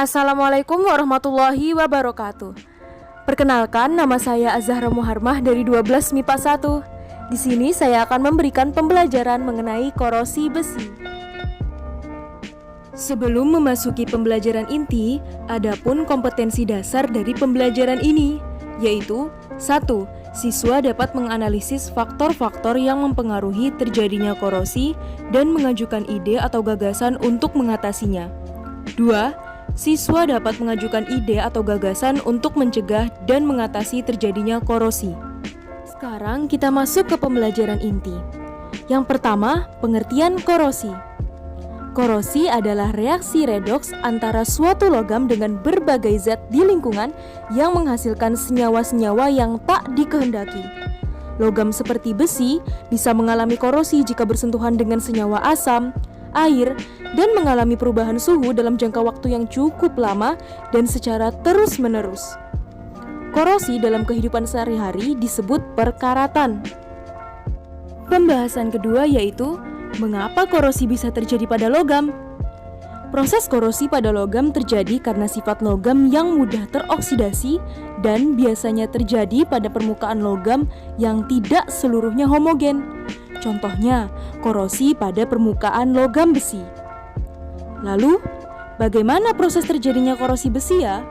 Assalamualaikum warahmatullahi wabarakatuh. Perkenalkan, nama saya Azahra Muharmah dari 12 MIPA 1. Di sini saya akan memberikan pembelajaran mengenai korosi besi. Sebelum memasuki pembelajaran inti, adapun kompetensi dasar dari pembelajaran ini, yaitu 1. Siswa dapat menganalisis faktor-faktor yang mempengaruhi terjadinya korosi dan mengajukan ide atau gagasan untuk mengatasinya. 2. Siswa dapat mengajukan ide atau gagasan untuk mencegah dan mengatasi terjadinya korosi. Sekarang kita masuk ke pembelajaran inti. Yang pertama, pengertian korosi. Korosi adalah reaksi redoks antara suatu logam dengan berbagai zat di lingkungan yang menghasilkan senyawa-senyawa yang tak dikehendaki. Logam seperti besi bisa mengalami korosi jika bersentuhan dengan senyawa asam, air, dan mengalami perubahan suhu dalam jangka waktu yang cukup lama dan secara terus-menerus. Korosi dalam kehidupan sehari-hari disebut perkaratan. Pembahasan kedua yaitu mengapa korosi bisa terjadi pada logam. Proses korosi pada logam terjadi karena sifat logam yang mudah teroksidasi dan biasanya terjadi pada permukaan logam yang tidak seluruhnya homogen. Contohnya, korosi pada permukaan logam besi. Lalu, bagaimana proses terjadinya korosi besi ya?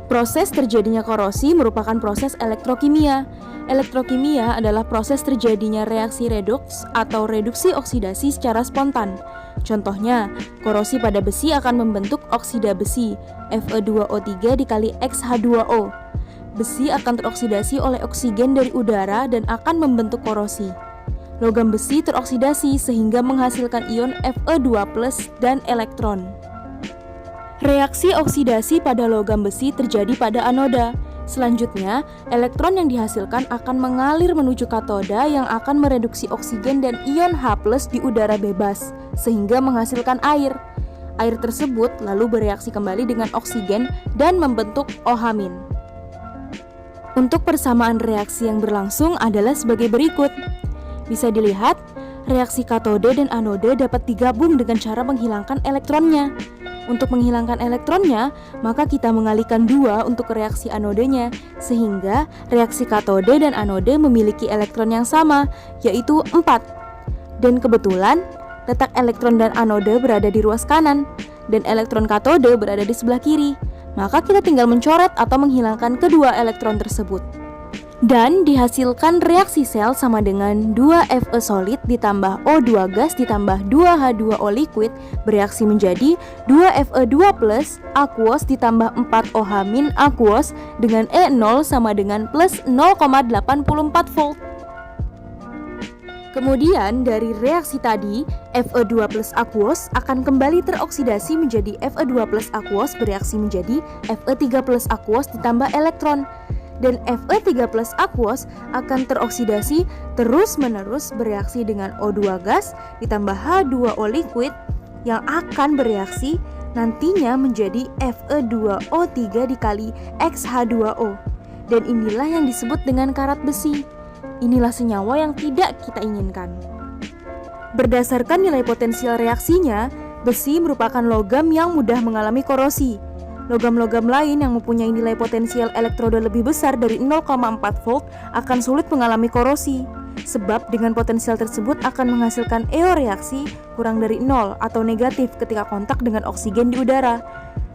Proses terjadinya korosi merupakan proses elektrokimia. Elektrokimia adalah proses terjadinya reaksi redoks atau reduksi oksidasi secara spontan. Contohnya, korosi pada besi akan membentuk oksida besi, Fe2O3 dikali X-H2O. Besi akan teroksidasi oleh oksigen dari udara dan akan membentuk korosi. Logam besi teroksidasi sehingga menghasilkan ion Fe2+ dan elektron. Reaksi oksidasi pada logam besi terjadi pada anoda. Selanjutnya, elektron yang dihasilkan akan mengalir menuju katoda yang akan mereduksi oksigen dan ion H+ di udara bebas, sehingga menghasilkan air. Air tersebut lalu bereaksi kembali dengan oksigen dan membentuk OH-. Untuk persamaan reaksi yang berlangsung adalah sebagai berikut. Bisa dilihat, reaksi katode dan anode dapat digabung dengan cara menghilangkan elektronnya. Untuk menghilangkan elektronnya, maka kita mengalihkan 2 untuk reaksi anodenya, sehingga reaksi katode dan anode memiliki elektron yang sama, yaitu 4. Dan kebetulan, letak elektron dan anode berada di ruas kanan, dan elektron katode berada di sebelah kiri. Maka kita tinggal mencoret atau menghilangkan kedua elektron tersebut. Dan dihasilkan reaksi sel sama dengan 2Fe solid ditambah O2 gas ditambah 2H2O liquid bereaksi menjadi 2Fe2+ aquos ditambah 4OH- aquos dengan E0 sama dengan plus 0,84 volt. Kemudian dari reaksi tadi, Fe2+ aquos akan kembali teroksidasi menjadi Fe2+ aquos bereaksi menjadi Fe3+ aquos ditambah elektron. Dan Fe3+ aquos akan teroksidasi terus-menerus bereaksi dengan O2 gas ditambah H2O liquid yang akan bereaksi nantinya menjadi Fe2O3 dikali X-H2O. Dan inilah yang disebut dengan karat besi. Inilah senyawa yang tidak kita inginkan. Berdasarkan nilai potensial reaksinya, besi merupakan logam yang mudah mengalami korosi. Logam-logam lain yang mempunyai nilai potensial elektroda lebih besar dari 0,4 volt akan sulit mengalami korosi, sebab dengan potensial tersebut akan menghasilkan eoreaksi kurang dari 0 atau negatif ketika kontak dengan oksigen di udara.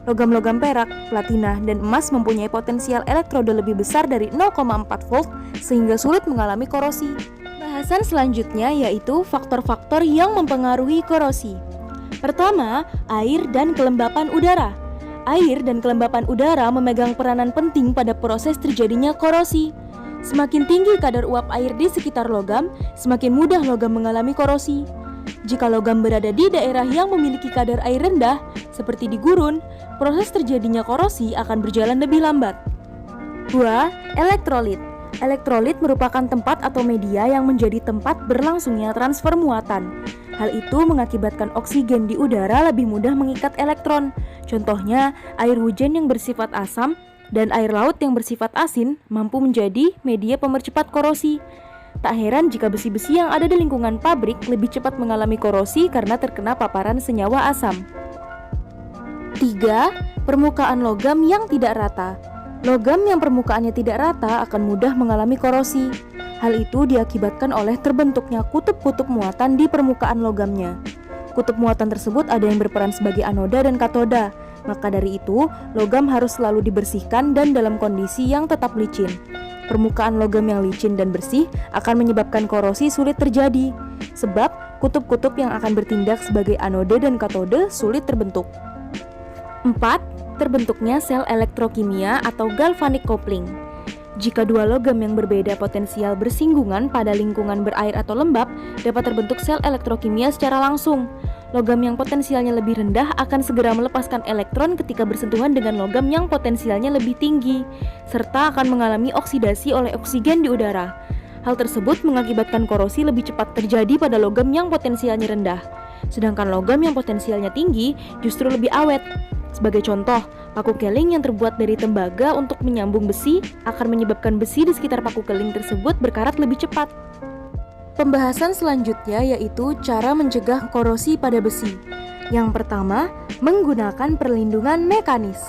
Logam-logam perak, platina, dan emas mempunyai potensial elektroda lebih besar dari 0,4 volt sehingga sulit mengalami korosi. Bahasan selanjutnya yaitu faktor-faktor yang mempengaruhi korosi. Pertama, air dan kelembapan udara. Air dan kelembapan udara memegang peranan penting pada proses terjadinya korosi. Semakin tinggi kadar uap air di sekitar logam, semakin mudah logam mengalami korosi. Jika logam berada di daerah yang memiliki kadar air rendah, seperti di gurun, proses terjadinya korosi akan berjalan lebih lambat. 2. Elektrolit. Elektrolit merupakan tempat atau media yang menjadi tempat berlangsungnya transfer muatan. Hal itu mengakibatkan oksigen di udara lebih mudah mengikat elektron. Contohnya, air hujan yang bersifat asam dan air laut yang bersifat asin mampu menjadi media pemercepat korosi. Tak heran jika besi-besi yang ada di lingkungan pabrik lebih cepat mengalami korosi karena terkena paparan senyawa asam. 3. Permukaan logam yang tidak rata. Logam yang permukaannya tidak rata akan mudah mengalami korosi. Hal itu diakibatkan oleh terbentuknya kutub-kutub muatan di permukaan logamnya. Kutub muatan tersebut ada yang berperan sebagai anoda dan katoda. Maka dari itu, logam harus selalu dibersihkan dan dalam kondisi yang tetap licin. Permukaan logam yang licin dan bersih akan menyebabkan korosi sulit terjadi, sebab kutub-kutub yang akan bertindak sebagai anoda dan katode sulit terbentuk. 4. Terbentuknya sel elektrokimia atau galvanic coupling. Jika dua logam yang berbeda potensial bersinggungan pada lingkungan berair atau lembab, dapat terbentuk sel elektrokimia secara langsung. Logam yang potensialnya lebih rendah akan segera melepaskan elektron ketika bersentuhan dengan logam yang potensialnya lebih tinggi, serta akan mengalami oksidasi oleh oksigen di udara. Hal tersebut mengakibatkan korosi lebih cepat terjadi pada logam yang potensialnya rendah. Sedangkan logam yang potensialnya tinggi justru lebih awet. Sebagai contoh, paku keling yang terbuat dari tembaga untuk menyambung besi akan menyebabkan besi di sekitar paku keling tersebut berkarat lebih cepat. Pembahasan selanjutnya yaitu cara mencegah korosi pada besi. Yang pertama, menggunakan perlindungan mekanis.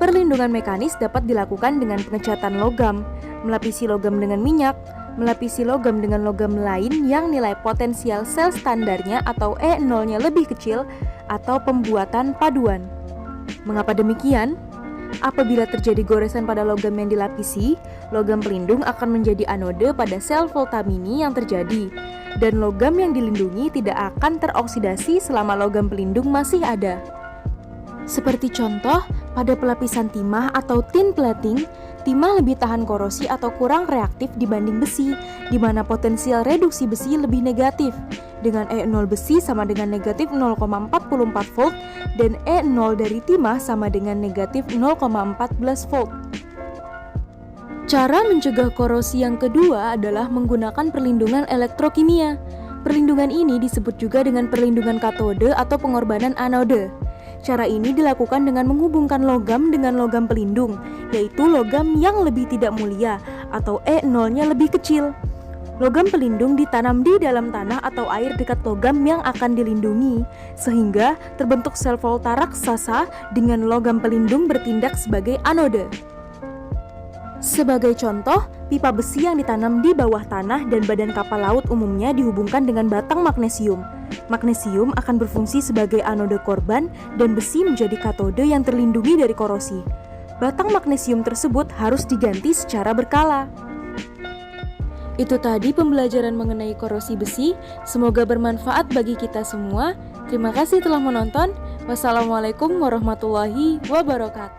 Perlindungan mekanis dapat dilakukan dengan pengecatan logam, melapisi logam dengan minyak, melapisi logam dengan logam lain yang nilai potensial sel standarnya atau E0-nya lebih kecil, atau pembuatan paduan. Mengapa demikian? Apabila terjadi goresan pada logam yang dilapisi, logam pelindung akan menjadi anode pada sel voltamini yang terjadi, dan logam yang dilindungi tidak akan teroksidasi selama logam pelindung masih ada. Seperti contoh, pada pelapisan timah atau tin plating, timah lebih tahan korosi atau kurang reaktif dibanding besi, di mana potensial reduksi besi lebih negatif, dengan E0 besi sama dengan negatif 0,44 volt dan E0 dari timah sama dengan negatif 0,14 volt. Cara mencegah korosi yang kedua adalah menggunakan perlindungan elektrokimia. Perlindungan ini disebut juga dengan perlindungan katode atau pengorbanan anode. Cara ini dilakukan dengan menghubungkan logam dengan logam pelindung, yaitu logam yang lebih tidak mulia atau E0-nya lebih kecil. Logam pelindung ditanam di dalam tanah atau air dekat logam yang akan dilindungi, sehingga terbentuk sel volta raksasa dengan logam pelindung bertindak sebagai anode. Sebagai contoh, pipa besi yang ditanam di bawah tanah dan badan kapal laut umumnya dihubungkan dengan batang magnesium. Magnesium akan berfungsi sebagai anode korban dan besi menjadi katode yang terlindungi dari korosi. Batang magnesium tersebut harus diganti secara berkala. Itu tadi pembelajaran mengenai korosi besi. Semoga bermanfaat bagi kita semua. Terima kasih telah menonton. Wassalamualaikum warahmatullahi wabarakatuh.